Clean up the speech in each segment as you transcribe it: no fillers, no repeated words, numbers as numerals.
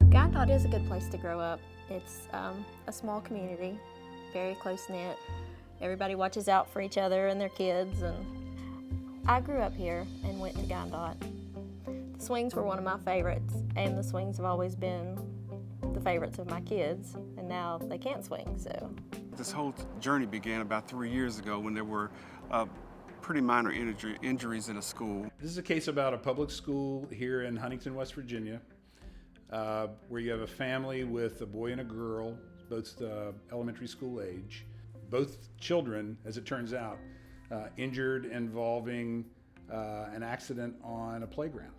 Guyandotte is a good place to grow up. It's a small community, very close-knit. Everybody watches out for each other and their kids, and I grew up here and went to Guyandotte. The swings were one of my favorites, and the swings have always been the favorites of my kids, and now they can't swing, so. This whole journey began about 3 years ago when there were pretty minor injuries in a school. This is a case about a public school here in Huntington, West Virginia, where you have a family with a boy and a girl, both elementary school age. Both children, as it turns out, injured involving an accident on a playground.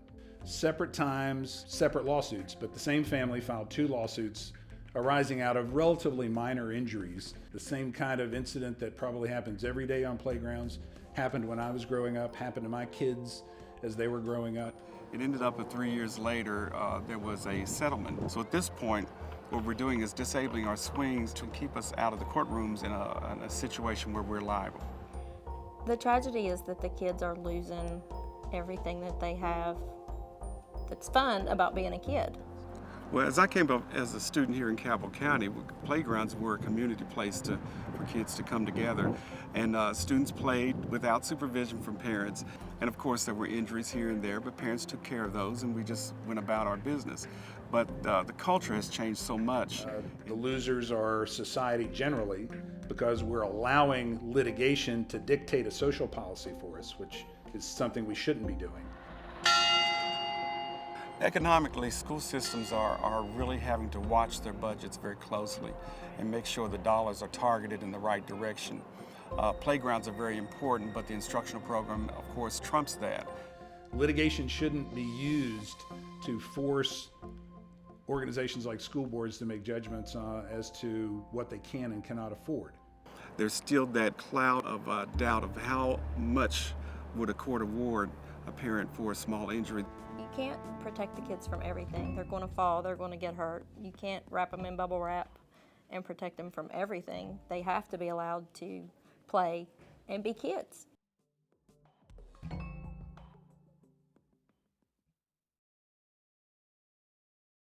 Separate times, separate lawsuits, but the same family filed 2 lawsuits arising out of relatively minor injuries. The same kind of incident that probably happens every day on playgrounds happened when I was growing up, happened to my kids as they were growing up. It ended up that 3 years later, there was a settlement. So at this point, what we're doing is disabling our swings to keep us out of the courtrooms in a situation where we're liable. The tragedy is that the kids are losing everything that they have that's fun about being a kid. Well, as I came up as a student here in Cabell County, playgrounds were a community place for kids to come together. And students played without supervision from parents. And of course, there were injuries here and there, but parents took care of those, and we just went about our business. But the culture has changed so much. The losers are society generally, because we're allowing litigation to dictate a social policy for us, which is something we shouldn't be doing. Economically, school systems are really having to watch their budgets very closely and make sure the dollars are targeted in the right direction. Playgrounds are very important, but the instructional program, of course, trumps that. Litigation shouldn't be used to force organizations like school boards to make judgments as to what they can and cannot afford. There's still that cloud of doubt of how much would a court award a parent for a small injury. You can't protect the kids from everything. They're going to fall, they're going to get hurt. You can't wrap them in bubble wrap and protect them from everything. They have to be allowed to play and be kids.